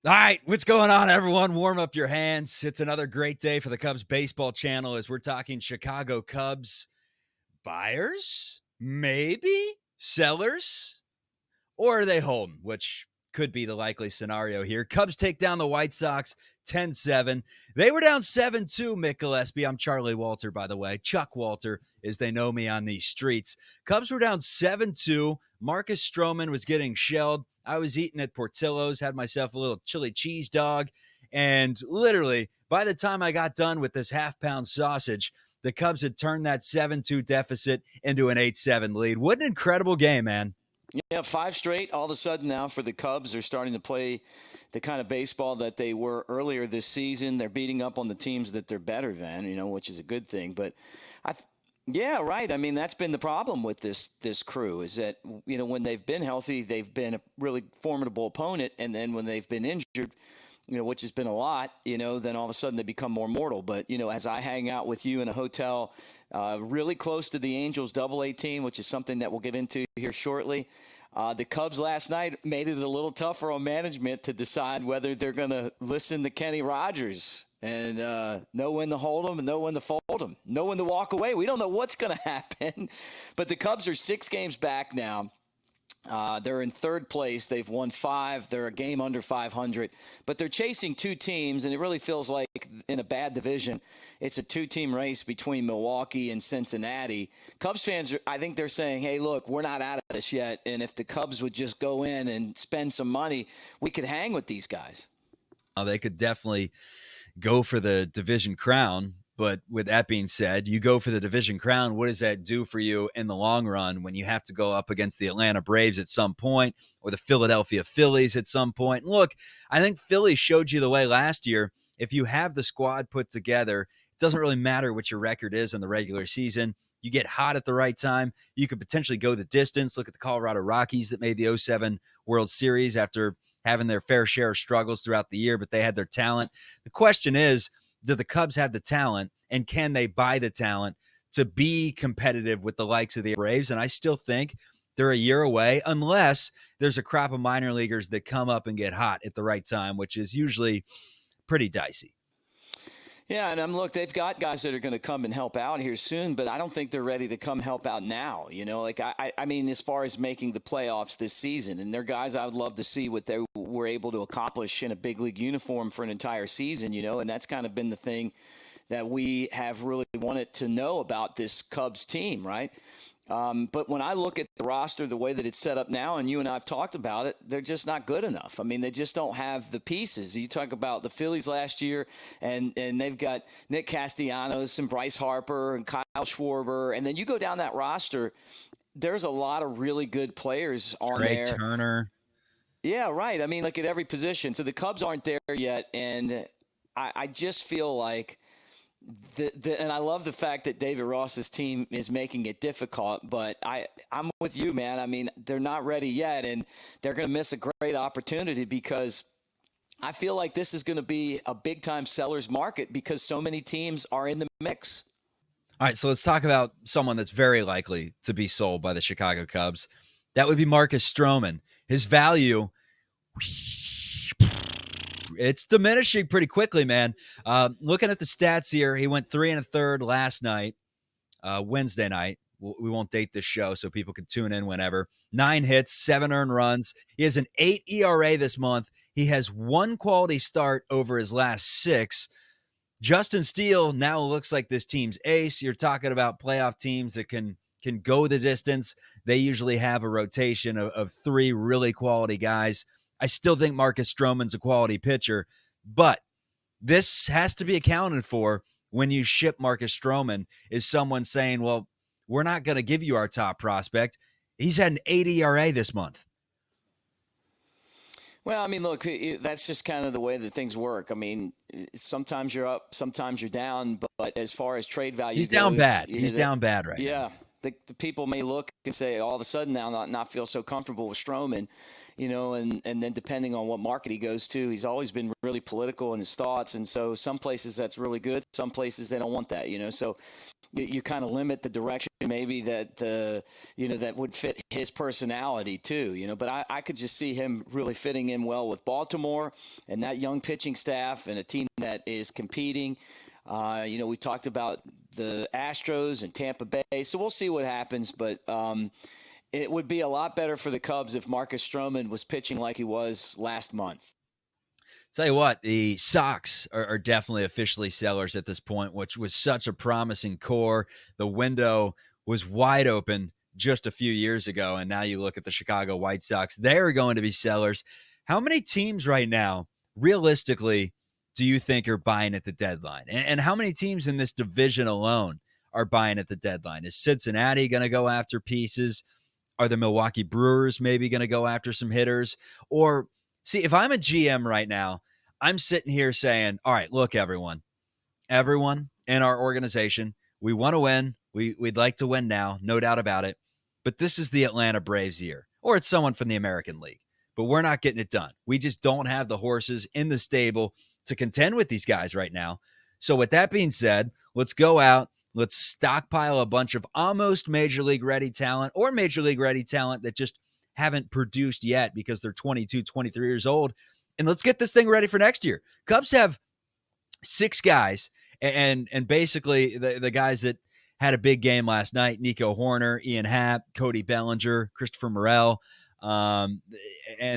All right, what's going on, everyone? Warm up your hands. It's another great day for the Cubs baseball channel as we're talking Chicago Cubs buyers, maybe sellers, or are they holding, which could be the likely scenario here. Cubs take down the White Sox 10-7. They were down 7-2, Mick Gillispie. I'm Charlie Walter, by the way. Chuck Walter, as they know me on these streets. Cubs were down 7-2. Marcus Stroman was getting shelled. I was eating at Portillo's, had myself a little chili cheese dog, and literally, by the time I got done with this half-pound sausage, the Cubs had turned that 7-2 deficit into an 8-7 lead. What an incredible game, man. Yeah, five straight. All of a sudden now for the Cubs, they're starting to play the kind of baseball that they were earlier this season. They're beating up on the teams that they're better than, which is a good thing. But yeah, right. I mean, that's been the problem with this crew is that, when they've been healthy, they've been a really formidable opponent. And then when they've been injured, which has been a lot, then all of a sudden they become more mortal. But, as I hang out with you in a hotel really close to the Angels Double-A team, which is something that we'll get into here shortly, the Cubs last night made it a little tougher on management to decide whether they're going to listen to Kenny Rogers and know when to hold them and know when to fold them, know when to walk away. We don't know what's going to happen. But the Cubs are 6 games back now. They're in third place. They've won 5. They're a game under 500. But they're chasing 2 teams, and it really feels like in a bad division, it's a 2-team race between Milwaukee and Cincinnati. Cubs fans, I think they're saying, hey, look, we're not out of this yet. And if the Cubs would just go in and spend some money, we could hang with these guys. Oh, they could definitely go for the division crown. But with that being said, you go for the division crown. What does that do for you in the long run when you have to go up against the Atlanta Braves at some point or the Philadelphia Phillies at some point? And look, I think Philly showed you the way last year. If you have the squad put together, it doesn't really matter what your record is in the regular season. You get hot at the right time. You could potentially go the distance. Look at the Colorado Rockies that made the 07 World Series after having their fair share of struggles throughout the year, but they had their talent. The question is, do the Cubs have the talent, and can they buy the talent to be competitive with the likes of the Braves? And I still think they're a year away unless there's a crop of minor leaguers that come up and get hot at the right time, which is usually pretty dicey. Yeah, and look, they've got guys that are going to come and help out here soon, but I don't think they're ready to come help out now. I mean, as far as making the playoffs this season, and they're guys I would love to see what they were able to accomplish in a big league uniform for an entire season, and that's kind of been the thing that we have really wanted to know about this Cubs team, right? But when I look at the roster, the way that it's set up now, and you and I have talked about it, they're just not good enough. I mean, they just don't have the pieces. You talk about the Phillies last year, and they've got Nick Castellanos and Bryce Harper and Kyle Schwarber. And then you go down that roster, there's a lot of really good players on Trey there. Turner. Yeah, right. I mean, like at every position. So the Cubs aren't there yet, and I just feel like and I love the fact that David Ross's team is making it difficult, but I'm with you, man. I mean, they're not ready yet, and they're going to miss a great opportunity because I feel like this is going to be a big-time seller's market because so many teams are in the mix. All right, so let's talk about someone that's very likely to be sold by the Chicago Cubs. That would be Marcus Stroman. His value, it's diminishing pretty quickly, man. Looking at the stats here, he went 3 1/3 last night, Wednesday night. We won't date this show so people can tune in whenever. 9 hits, 7 earned runs. He has an 8 ERA this month. He has 1 quality start over his last 6. Justin Steele now looks like this team's ace. You're talking about playoff teams that can go the distance. They usually have a rotation of 3 really quality guys. I still think Marcus Stroman's a quality pitcher, but this has to be accounted for when you ship Marcus Stroman, is someone saying, well, we're not going to give you our top prospect. He's had an 8 ERA this month. Well, I mean, look, that's just kind of the way that things work. I mean, sometimes you're up, sometimes you're down, but as far as trade value He's goes, down bad. He's down bad right now. Yeah. The people may look and say all of a sudden now not feel so comfortable with Stroman, and then depending on what market he goes to, he's always been really political in his thoughts. And so some places that's really good. Some places they don't want that, So you kind of limit the direction maybe that that would fit his personality too. But I could just see him really fitting in well with Baltimore and that young pitching staff and a team that is competing. We talked about the Astros and Tampa Bay, so we'll see what happens. But it would be a lot better for the Cubs if Marcus Stroman was pitching like he was last month. Tell you what, the Sox are definitely officially sellers at this point, which was such a promising core. The window was wide open just a few years ago, and now you look at the Chicago White Sox, they're going to be sellers. How many teams right now, realistically, do you think are buying at the deadline? And how many teams in this division alone are buying at the deadline? Is Cincinnati going to go after pieces? Are the Milwaukee Brewers maybe going to go after some hitters? Or see, if I'm a GM right now, I'm sitting here saying, all right, look, everyone in our organization, we want to win. We'd like to win now, no doubt about it. But this is the Atlanta Braves year, or it's someone from the American League. But we're not getting it done. We just don't have the horses in the stable to contend with these guys right now. So with that being said, let's go out. Let's stockpile a bunch of almost major league ready talent or major league ready talent that just haven't produced yet because they're 22, 23 years old. And let's get this thing ready for next year. Cubs have 6 guys, and basically the guys that had a big game last night: Nico Horner, Ian Happ, Cody Bellinger, Christopher Morel, and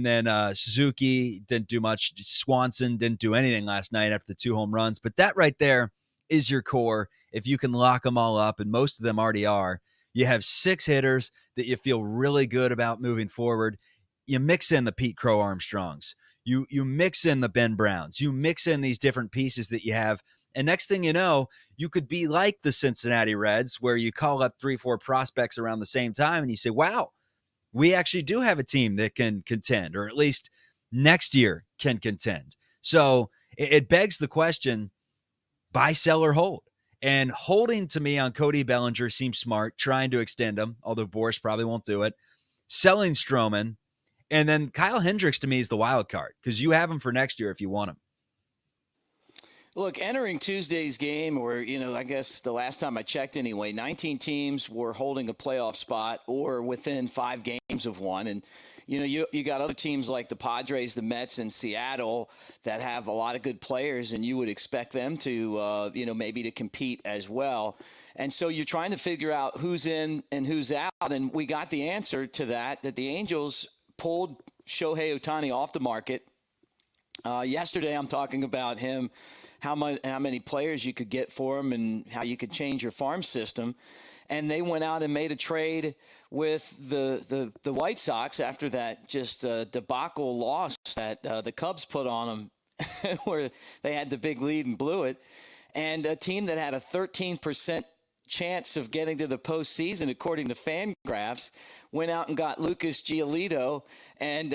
then Suzuki didn't do much. Swanson didn't do anything last night after the 2 home runs. But that right there is your core. If you can lock them all up, and most of them already are, you have 6 hitters that you feel really good about moving forward. You mix in the Pete Crow Armstrongs. You mix in the Ben Browns. You mix in these different pieces that you have. And next thing you know, you could be like the Cincinnati Reds, where you call up 3-4 prospects around the same time and you say, wow, we actually do have a team that can contend, or at least next year can contend. So it begs the question, buy, sell, or hold. And holding to me on Cody Bellinger seems smart, trying to extend him, although Boris probably won't do it. Selling Stroman. And then Kyle Hendricks to me is the wild card because you have him for next year if you want him. Look, entering Tuesday's game, or, I guess the last time I checked anyway, 19 teams were holding a playoff spot or within 5 games of one. And, you got other teams like the Padres, the Mets, and Seattle that have a lot of good players, and you would expect them to, maybe to compete as well. And so you're trying to figure out who's in and who's out. And we got the answer to that the Angels pulled Shohei Ohtani off the market. Yesterday, I'm talking about him, how many players you could get for him and how you could change your farm system. And they went out and made a trade with the White Sox after that just debacle loss that the Cubs put on them where they had the big lead and blew it. And a team that had a 13% chance of getting to the postseason, according to FanGraphs, went out and got Lucas Giolito and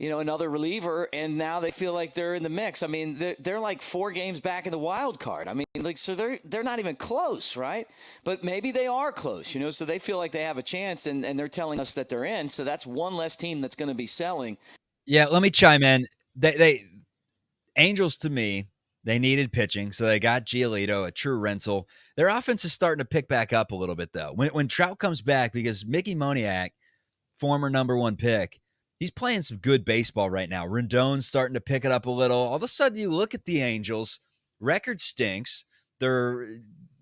another reliever, and now they feel like they're in the mix. I mean, they're like 4 games back in the wild card. I mean, so they're not even close, right? But maybe they are close, so they feel like they have a chance, and they're telling us that they're in. So that's one less team that's going to be selling. Yeah, let me chime in. They Angels, to me, they needed pitching, so they got Giolito, a true rental. Their offense is starting to pick back up a little bit, though. When Trout comes back, because Mickey Moniak, former number 1 pick, he's playing some good baseball right now. Rendon's starting to pick it up a little. All of a sudden, you look at the Angels, record stinks.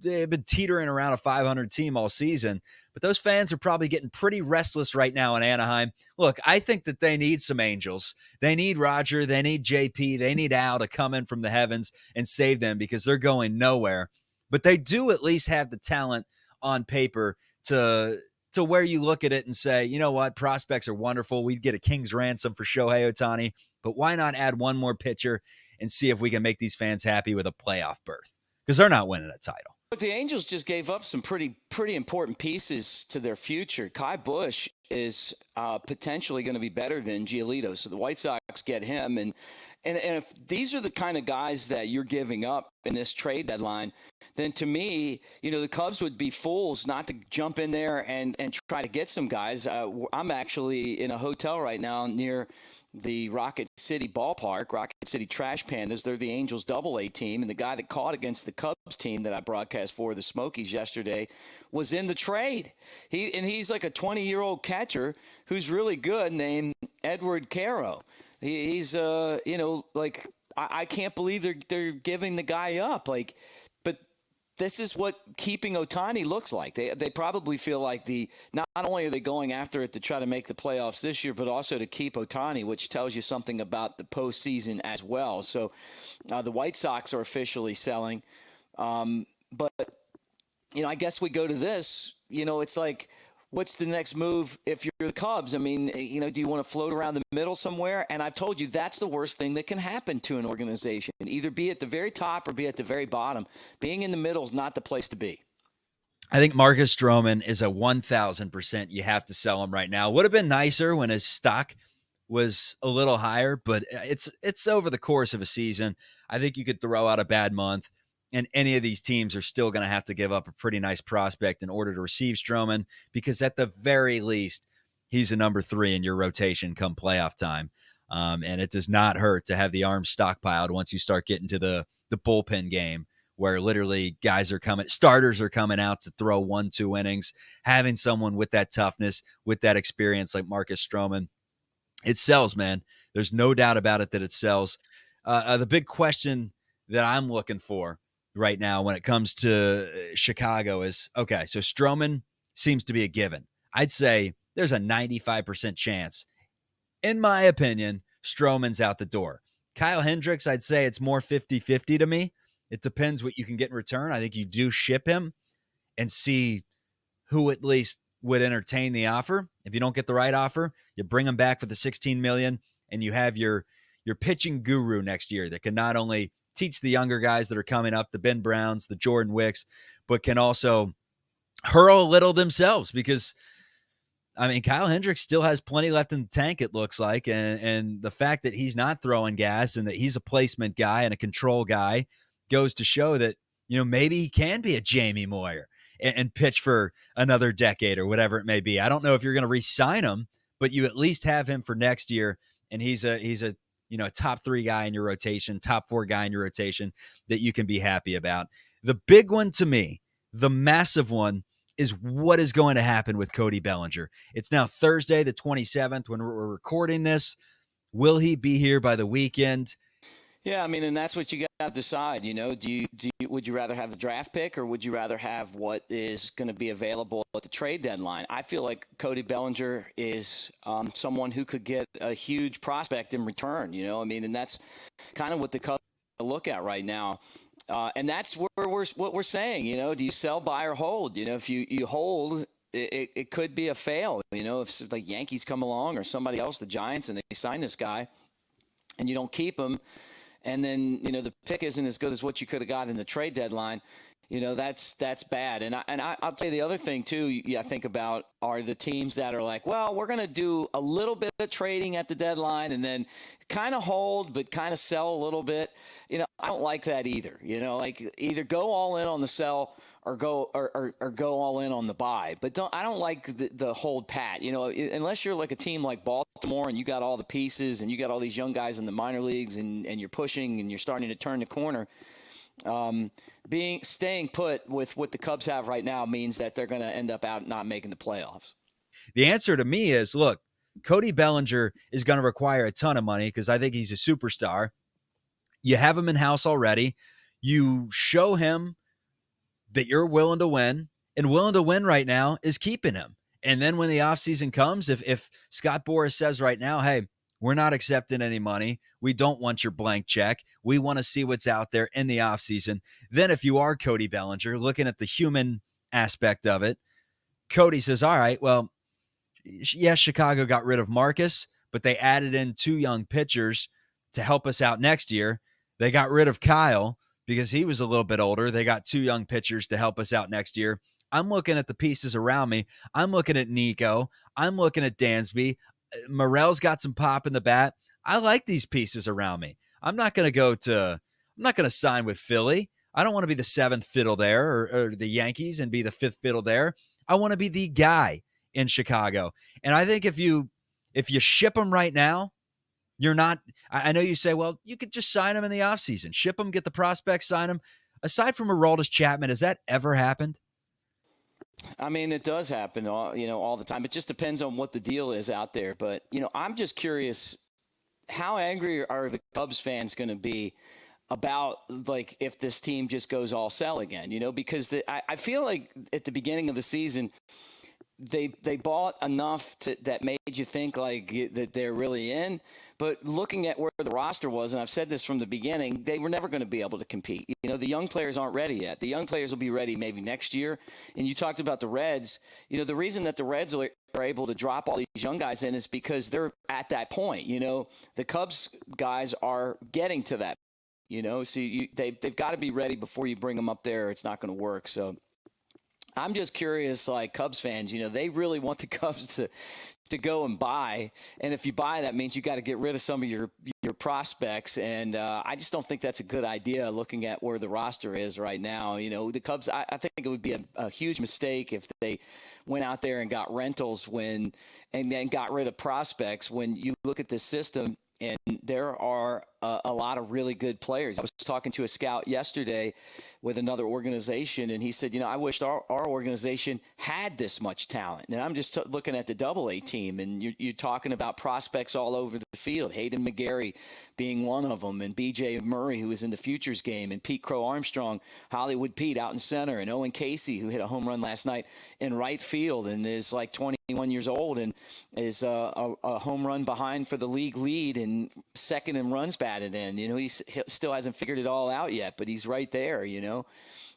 They've been teetering around a 500 team all season, but those fans are probably getting pretty restless right now in Anaheim. Look, I think that they need some Angels. They need Roger. They need JP. They need Al to come in from the heavens and save them because they're going nowhere. But they do at least have the talent on paper to where you look at it and say, you know what, prospects are wonderful. We'd get a king's ransom for Shohei Ohtani, but why not add one more pitcher and see if we can make these fans happy with a playoff berth? Because they're not winning a title. But the Angels just gave up some pretty important pieces to their future. Kai Busch is potentially going to be better than Giolito, so the White Sox get him, and And if these are the kind of guys that you're giving up in this trade deadline, then to me, the Cubs would be fools not to jump in there and try to get some guys. I'm actually in a hotel right now near the Rocket City ballpark, Rocket City Trash Pandas. They're the Angels Double-A team, and the guy that caught against the Cubs team that I broadcast for, the Smokies, yesterday was in the trade. He's like a 20-year-old catcher who's really good, named Edward Caro. He's like, I can't believe they're giving the guy up. Like, but this is what keeping Ohtani looks like. They probably feel like not only are they going after it to try to make the playoffs this year, but also to keep Ohtani, which tells you something about the postseason as well. So the White Sox are officially selling. But I guess we go to this. It's like, what's the next move if you're the Cubs? I mean, do you want to float around the middle somewhere? And I've told you that's the worst thing that can happen to an organization. Either be at the very top or be at the very bottom. Being in the middle is not the place to be. I think Marcus Stroman is a 1,000% you have to sell him right now. Would have been nicer when his stock was a little higher, but it's over the course of a season. I think you could throw out a bad month, and any of these teams are still going to have to give up a pretty nice prospect in order to receive Stroman, because at the very least, he's a number 3 in your rotation come playoff time. And it does not hurt to have the arms stockpiled once you start getting to the bullpen game, where literally starters are coming out to throw 1-2 innings. Having someone with that toughness, with that experience like Marcus Stroman, it sells, man. There's no doubt about it that it sells. The big question that I'm looking for right now when it comes to Chicago is, okay, so Stroman seems to be a given. I'd say there's a 95% chance, in my opinion, Stroman's out the door. Kyle Hendricks, I'd say it's more 50-50 to me. It depends what you can get in return. I think you do ship him and see who at least would entertain the offer. If you don't get the right offer, you bring him back for the $16 million, and you have your pitching guru next year that can not only teach the younger guys that are coming up, the Ben Browns, the Jordan Wicks, but can also hurl a little themselves, because I mean, Kyle Hendricks still has plenty left in the tank, it looks like. And the fact that he's not throwing gas and that he's a placement guy and a control guy goes to show that, maybe he can be a Jamie Moyer and pitch for another decade or whatever it may be. I don't know if you're going to re-sign him, but you at least have him for next year. And he's a top 3 guy in your rotation, top 4 guy in your rotation that you can be happy about. The big one to me, the massive one, is what is going to happen with Cody Bellinger. It's now Thursday, the 27th, when we're recording this. Will he be here by the weekend? Yeah, I mean, and that's what you got to decide. Would you rather have the draft pick, or would you rather have what is going to be available at the trade deadline? I feel like Cody Bellinger is someone who could get a huge prospect in return. And that's kind of what the Cubs look at right now. And that's where what we're saying. Do you sell, buy, or hold? If you hold, it could be a fail. If like Yankees come along or somebody else, the Giants, and they sign this guy, and you don't keep him, and then the pick isn't as good as what you could have got in the trade deadline. That's bad. And I'll tell you the other thing too. I think about are the teams that are like, well, we're going to do a little bit of trading at the deadline and then kind of hold, but kind of sell a little bit. I don't like that either. Like either go all in on the sell or go all in on the buy. But I don't like the hold pat. Unless you're like a team like Baltimore and you got all the pieces and you got all these young guys in the minor leagues and you're pushing and you're starting to turn the corner. Staying put with what the Cubs have right now means that they're going to end up out not making the playoffs. The answer to me is, look, Cody Bellinger is going to require a ton of money because I think he's a superstar. You have him in-house already. You show him that you're willing to win, and willing to win right now is keeping him. And then when the offseason comes, if Scott Boras says right now, hey, we're not accepting any money, we don't want your blank check, we want to see what's out there in the offseason, then if you are Cody Bellinger, looking at the human aspect of it, Cody says, all right, well, yes, Chicago got rid of Marcus, but they added in 2 young pitchers to help us out next year. They got rid of Kyle because he was a little bit older. They got 2 young pitchers to help us out next year. I'm looking at the pieces around me. I'm looking at Nico. I'm looking at Dansby. Morel's got some pop in the bat. I like these pieces around me. I'm not going to go to, I'm not going to sign with Philly. I don't want to be the seventh fiddle there or the Yankees and be the fifth fiddle there. I want to be the guy in Chicago. And I think if you ship him right now, you're not, I know you say, well, you could just sign him in the offseason, ship him, get the prospects, sign him. Aside from Aroldis Chapman, has that ever happened? I mean, it does happen, all the time. It just depends on what the deal is out there. But I'm just curious, how angry are the Cubs fans going to be about like if this team just goes all sell again? Because I feel like at the beginning of the season, they bought enough that made you think like that they're really in. But looking at where the roster was, and I've said this from the beginning, they were never going to be able to compete. The young players aren't ready yet. The young players will be ready maybe next year. And you talked about the Reds. The reason that the Reds are able to drop all these young guys in is because they're at that point. The Cubs guys are getting to that. So they've got to be ready before you bring them up there, or it's not going to work. So I'm just curious, like Cubs fans, they really want the Cubs to go and buy. And if you buy, that means you got to get rid of some of your prospects. And I just don't think that's a good idea looking at where the roster is right now. The Cubs, I think it would be a huge mistake if they went out there and got rentals and then got rid of prospects when you look at this system. And there are a lot of really good players. I was talking to a scout yesterday with another organization, and he said, I wished our organization had this much talent. And I'm just looking at the Double-A team, and you're talking about prospects all over the field. Hayden McGarry being one of them, and B.J. Murray, who was in the Futures game, and Pete Crow Armstrong, Hollywood Pete out in center, and Owen Casey, who hit a home run last night in right field and is like 21 years old and is a home run behind for the league lead and second in runs batted in. He still hasn't figured it all out yet, but he's right there,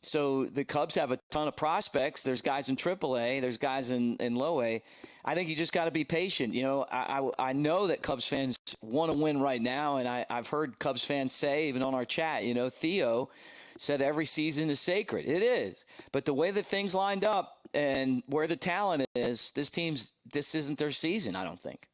So the Cubs have a ton of prospects. There's guys in AAA. There's guys in Low A. I think you just got to be patient. I know that Cubs fans want to win right now, and I've heard Cubs fans say, even on our chat, Theo said every season is sacred. It is. But the way that things lined up and where the talent is, this isn't their season, I don't think.